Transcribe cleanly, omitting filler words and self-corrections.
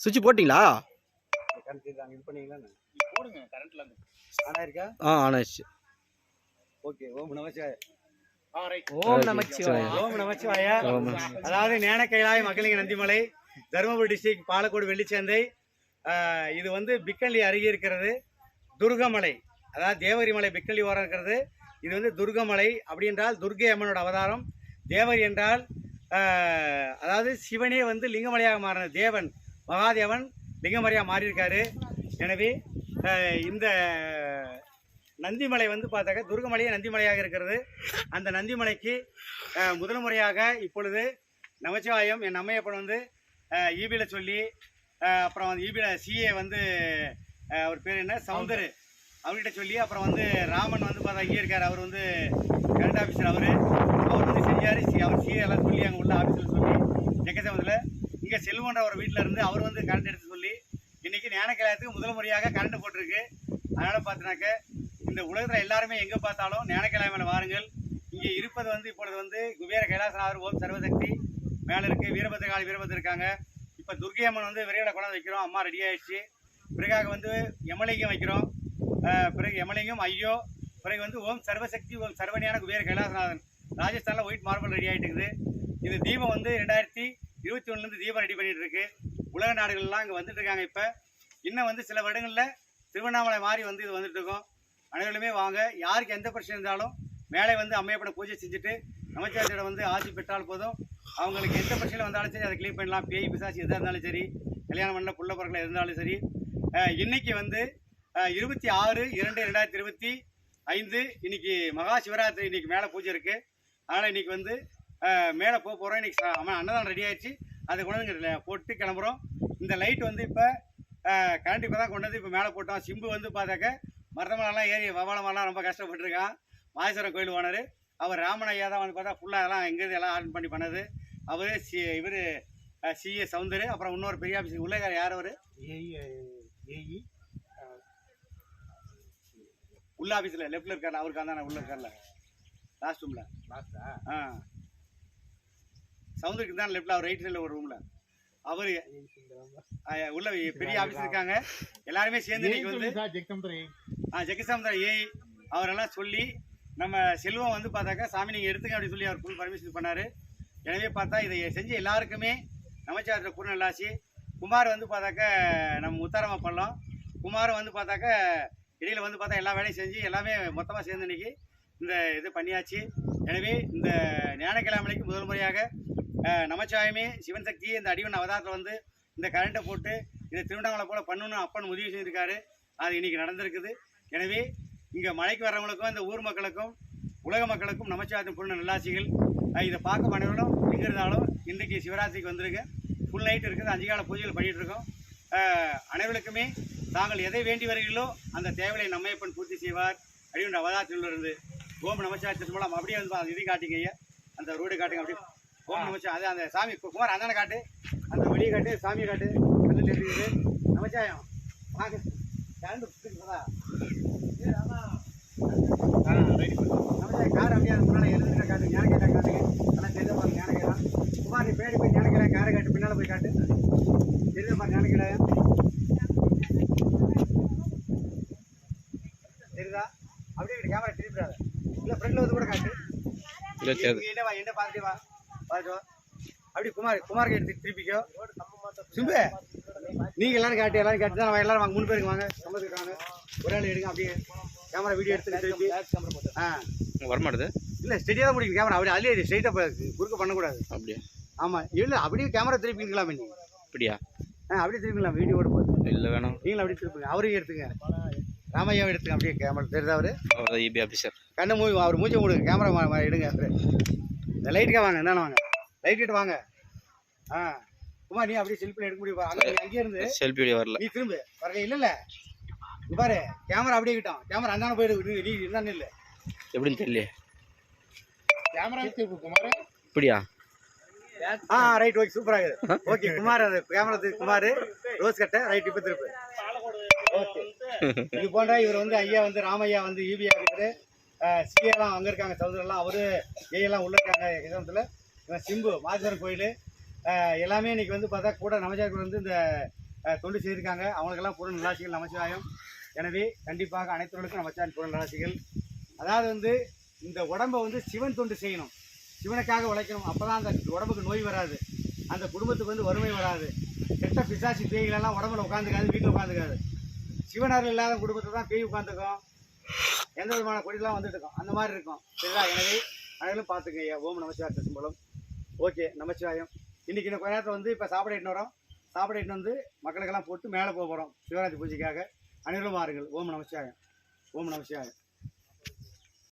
சுவிட்ச் போட்டிங்களா? இது பண்ணீங்களா? போடுங்க கரண்ட்ல ஆன் ஆயிருக்கா? ஆன் ஆயிடுச்சு. ஓகே. ஓம் நமச்சிவாய. ஓம் நமச்சிவாய. ஓம் நமச்சிவாய. அதாவது ஞான கைலாய மகளிங்க நந்திமலை, தருமபுரி டிஸ்ட்ரிக்ட், பாலக்கோடு வெள்ளிச்சந்தை. இது வந்து பிக்கல்லி அருகே இருக்கிறது. துர்கமலை, அதாவது தேவரி மலை பிக்கல்லி ஓரம் இருக்கிறது. இது வந்து துர்கமலை. அப்படி என்றால் துர்கை அம்மனோட அவதாரம். தேவரி என்றால் அதாவது சிவனே வந்து லிங்கமலையாக மாறின தேவன், மகாதேவன் லிங்கமலையாக மாறியிருக்காரு. எனவே இந்த நந்திமலை வந்து பார்த்தாக்க துர்கமலையே நந்திமலையாக இருக்கிறது. அந்த நந்திமலைக்கு முதல் முறையாக இப்பொழுது நமச்சிவாயம் என் அம்மையப்பன் வந்து ஈபியில் சொல்லி, அப்புறம் வந்து ஈபியில் சிஏ வந்து அவர் பேர் என்ன சவுந்தர் அவர்கிட்ட சொல்லி, அப்புறம் வந்து ராமன் வந்து பார்த்தா இங்கே இருக்கார், அவர் வந்து கரண்ட் ஆஃபீஸர், அவர் வந்து செஞ்சார். அவர் சிஏ எல்லாம் சொல்லி அங்கே உள்ள ஆஃபீஸில் சொல்லி ஜெகசமத்தில் இங்கே செல்வன்ற ஒரு வீட்டில் இருந்து அவர் வந்து கரண்ட் எடுத்து சொல்லி இன்றைக்கி ஞான கைலாயத்துக்கு முதல் முறையாக கரண்ட் போட்டிருக்கு. அதனால் பார்த்தினாக்க இந்த உலகத்தில் எல்லாருமே எங்கே பார்த்தாலும் ஞான கைலாயம் மேலே வாருங்கள். இங்கே இருப்பது வந்து இப்பொழுது வந்து குபேர கைலாசநாதர் ஓம் சர்வசக்தி மேலே இருக்குது, வீரபத்திரகாளி வீரபத்திரம் இருக்காங்க. இப்போ துர்கை அம்மன் வந்து விரைவில் கொண்டாந்து வைக்கிறோம், அம்மா ரெடி ஆகிடுச்சு. பிறகாக வந்து யமலிங்கம் வைக்கிறோம், பிறகு யமலிங்கம் ஐயோ, பிறகு வந்து ஓம் சர்வசக்தி ஓம் சர்வனியான குபேர கைலாசநாதன் ராஜஸ்தானில் ஒயிட் மார்பிள் ரெடி ஆகிட்டு இருக்குது. இது தீபம் வந்து 2021 தீபம் ரெடி பண்ணிகிட்டு இருக்கு. உலக நாடுகள்லாம் இங்கே வந்துட்டு இருக்காங்க. இப்போ இன்னும் வந்து சில வருடங்களில் திருவண்ணாமலை மாதிரி வந்து இது வந்துட்டு இருக்கோம். அனைவருமே வாங்க. யாருக்கு எந்த பிரச்சனை இருந்தாலும் மேலே வந்து அம்மையப்பனை பூஜை செஞ்சுட்டு நமச்சிவாயத்தோட வந்து ஆசி பெற்றால் போதும். அவங்களுக்கு எந்த பிரச்சனை வந்தாலும் சரி அதை கிளீன் பண்ணலாம். பேய் பிசாசி எதாக இருந்தாலும் சரி, கல்யாணம் பண்ணல புள்ள பிறக்கல இருந்தாலும் சரி. இன்னைக்கு வந்து 26/2/2025 இன்னைக்கு மகா சிவராத்திரி. இன்னைக்கு மேலே பூஜை இருக்குது. அதனால் இன்னைக்கு வந்து மேலே போகிறோம். இன்னைக்கு அன்னதானம் ரெடி ஆயிடுச்சு. அதை கொண்டு வந்து போட்டு கிளம்புறோம். இந்த லைட் வந்து இப்போ கரண்ட் இப்போ தான் கொண்டு வந்து இப்போ மேலே போட்டோம். சிம்பு வந்து பார்த்தாக்க மருதமலைலாம் ஏறி வவாலமெல்லாம் ரொம்ப கஷ்டப்பட்டுருக்கான். மாதேஸ்வரன் கோயில் ஓனர் அவர் ராமன் ஐயா தான் வந்து பார்த்தா ஃபுல்லாக அதெல்லாம் எங்கேருந்து எல்லாம் ஆர்டர் பண்ணி பண்ணது. அவர் இவர் சிஏ சவுந்தர். அப்புறம் இன்னொரு பெரிய ஆஃபீஸ் உள்ளே யார் அவர் ஏஇ உள்ள ஆஃபீஸில் லெஃப்டில் இருக்கார்ல, அவருக்கு தானே உள்ளே இருக்கார்ல லாஸ்ட் ரூமில். சவுந்தருக்கு தான் லெஃப்டில், அவர் ரைட் சைடில் ஒரு ரூமில் அவர் உள்ள பெரிய ஆஃபீஸ் இருக்காங்க. எல்லாருமே சேர்ந்து இன்னைக்கு வந்து ஜெகசமுத்திர ஏஇ அவரெல்லாம் சொல்லி நம்ம செல்வம் வந்து பார்த்தாக்கா சாமி நீங்கள் எடுத்துங்க அப்படின்னு சொல்லி அவர் ஃபுல் பர்மிஷன் பண்ணார். எனவே பார்த்தா இதை செஞ்சு எல்லாருக்குமே நமச்சிவாயத்தில் பூர்ண நல்லாசி. குமார் வந்து பார்த்தாக்கா நம்ம முத்தாரமாக பண்ணலாம். குமார் வந்து பார்த்தாக்கா இடையில் வந்து பார்த்தா எல்லா வேலையும் செஞ்சு எல்லாமே மொத்தமாக சேர்ந்து இன்னைக்கு இந்த இது பண்ணியாச்சு. எனவே இந்த ஞான கைலாயமலைக்கு முதல் முறையாக நமச்சிவாயமே சிவன் சக்தி இந்த அடிவன் அவதாரத்தில் வந்து இந்த கரண்ட்டை போட்டு இதை திருவண்ணாமலை போல் பண்ணணும்னு அப்பன் உதவி செஞ்சுருக்காரு. அது இன்றைக்கி நடந்திருக்குது. எனவே இங்கே மலைக்கு வர்றவங்களுக்கும் இந்த ஊர் மக்களுக்கும் உலக மக்களுக்கும் நமச்சிவாயத்தின் பூர்ண நல்லாசிகள். இதை பார்க்க அனைவரும் எங்கே இருந்தாலும் இன்றைக்கி சிவராத்திரிக்கு வந்துருங்க. ஃபுல் நைட் இருக்குது, 5 கால பூஜைகள் பண்ணிகிட்டு இருக்கோம். அனைவருக்குமே தாங்கள் எதை வேண்டி வருகிறீர்களோ அந்த தேவையை நம்மையப்பன் பூர்த்தி செய்வார். அடிவன் அவதாரத்திலிருந்து ஓம் நமச்சிவாயத்தின் மூலம் அப்படியே வந்து இது காட்டுங்க ஐயா, அந்த ரோடு காட்டுங்க. அப்படியே ஓம் நமச்சிவாயம். அது அந்த சாமி குமார் அந்தான காட்டு, அந்த வெளியே காட்டு, சாமியை காட்டு. கண்ணில் இருக்குது நமச்சிவாயம். வாங்க கரண்ட் நமச்சிவாயம் கார் அப்படியே முன்னால் எழுதுகிற காட்டு. ஞான கேட்டா காட்டுங்க. ஆனால் தெரிஞ்ச பாருங்க ஞான கேட்கலாம். குமார் நீ பேடி போய் ஞான கேட்க காரை காட்டு, பின்னால் போய் காட்டு. தெரிஞ்ச பாரு ஞான கேட்க தெரியுதா? அப்படியே கேமரா திருப்பிடாத. இல்லை ஃப்ரெண்டில் வந்து கூட காட்டு. என்ன பார்த்துட்டு வா பார்த்துட்டு. அப்படி குமாருக்கு எடுத்து திருப்பிக்கோ. சும்பு நீங்கள் எல்லாரும் காட்டு, எல்லாரும் காட்டு தான் எல்லாரும் வாங்க. 3 பேருக்கு வாங்க, சம்பளத்துக்கு வாங்க. ஒரு ஆள் எடுங்க. அப்படியே கேமரா வீடியோ எடுத்து திருப்பி வரமாட்டுது. இல்லை ஸ்டெடியாக தான் முடியும் கேமரா. அப்படியே அதுலேயே ஸ்ட்ரைட்டாக குறுக்க பண்ணக்கூடாது. அப்படியா? ஆமாம். இல்லை அப்படியே கேமரா திருப்பிக்கலாம். நீங்கள் அப்படியா? அப்படியே திருப்பிக்கலாம். வீடியோ ஓட போகுது. இல்லை வேணாம், நீங்களும் அப்படியே திருப்புங்க. அவரையும் எடுத்துங்க, ராமையாவை எடுத்துங்க. அப்படியே கேமரா தெரியுதா? அவர் இபி ஆஃபீஸர். கண்ணை மூவி அவர் மூஞ்சி மூடுங்க. கேமரா எடுங்க. இந்த லைட்டுக்கா வாங்க. என்னென்ன வாங்க, லைட் கிட்ட வாங்க. குமார் நீ அப்படியே செல்ஃபில் எடுக்க முடியும். அங்கேயே இருந்து செல்ஃபி வீடியோ வரல. நீ திரும்ப வரல. இல்லை பாரு கேமரா அப்படியே கிட்டோம். கேமரா அந்தான போயிடு. நீ இருந்தானே இல்லை எப்படின்னு தெரியல. கேமரா திருப்பு குமார். இப்படியா? ரைட். ஓகே சூப்பராகுது. ஓகே குமார் அந்த கேமரா குமார் ரோஸ் கட்ட ரைட். இப்போ திருப்பு. ஓகே இது போன்ற இவர் வந்து ஐயா வந்து ராமையா வந்து ஈபி ஆகிட்டு சிஏலாம் அங்கே இருக்காங்க. சவுதரெல்லாம் அவரு ஏஎல்லாம் உள்ள இருக்காங்க. கிராமத்தில் இவன் சிம்பு மாதேஸ்வரன் கோயில் எல்லாமே இன்னைக்கு வந்து பார்த்தா கூட நமச்சிவாயத்தில் வந்து இந்த தொண்டு செய்திருக்காங்க. அவங்களுக்கெல்லாம் பூரண நல்லாசிகள் நமச்சிவாயம். எனவே கண்டிப்பாக அனைத்தவர்களுக்கும் நமச்சிவாயம் பூரண நல்லாசிகள். அதாவது வந்து இந்த உடம்பை வந்து சிவன் தொண்டு செய்யணும், சிவனுக்காக உழைக்கணும். அப்போ தான் அந்த உடம்புக்கு நோய் வராது, அந்த குடும்பத்துக்கு வந்து வறுமை வராது. கெட்ட பிசாசி பேய்களெல்லாம் உடம்புல உட்காந்துக்காது, வீட்டில் உட்காந்துக்காது. சிவனர்கள் இல்லாத குடும்பத்தில் தான் பேய் உட்காந்துக்கும், எந்த விதமான கொடிலாம் வந்துட்டு இருக்கும், அந்த மாதிரி இருக்கும். சரிங்களா? எனவே அனைவரும் பார்த்துங்க ஐயா. ஓம் நமச்சிவாய சிம்பலம். ஓகே, நமச்சிவாயம். இன்றைக்கி இந்த கொஞ்ச நேரத்தில் வந்து இப்போ சாப்பாடு எட்டுன்னு வரோம். சாப்பாடு எட்டுன்னு வந்து மக்களுக்கெல்லாம் போட்டு மேலே போக போகிறோம் சிவராத்திரி பூஜைக்காக. அனைவரும் வாருங்கள். ஓம் நமச்சிவாயம். ஓம் நமச்சிவாயம்.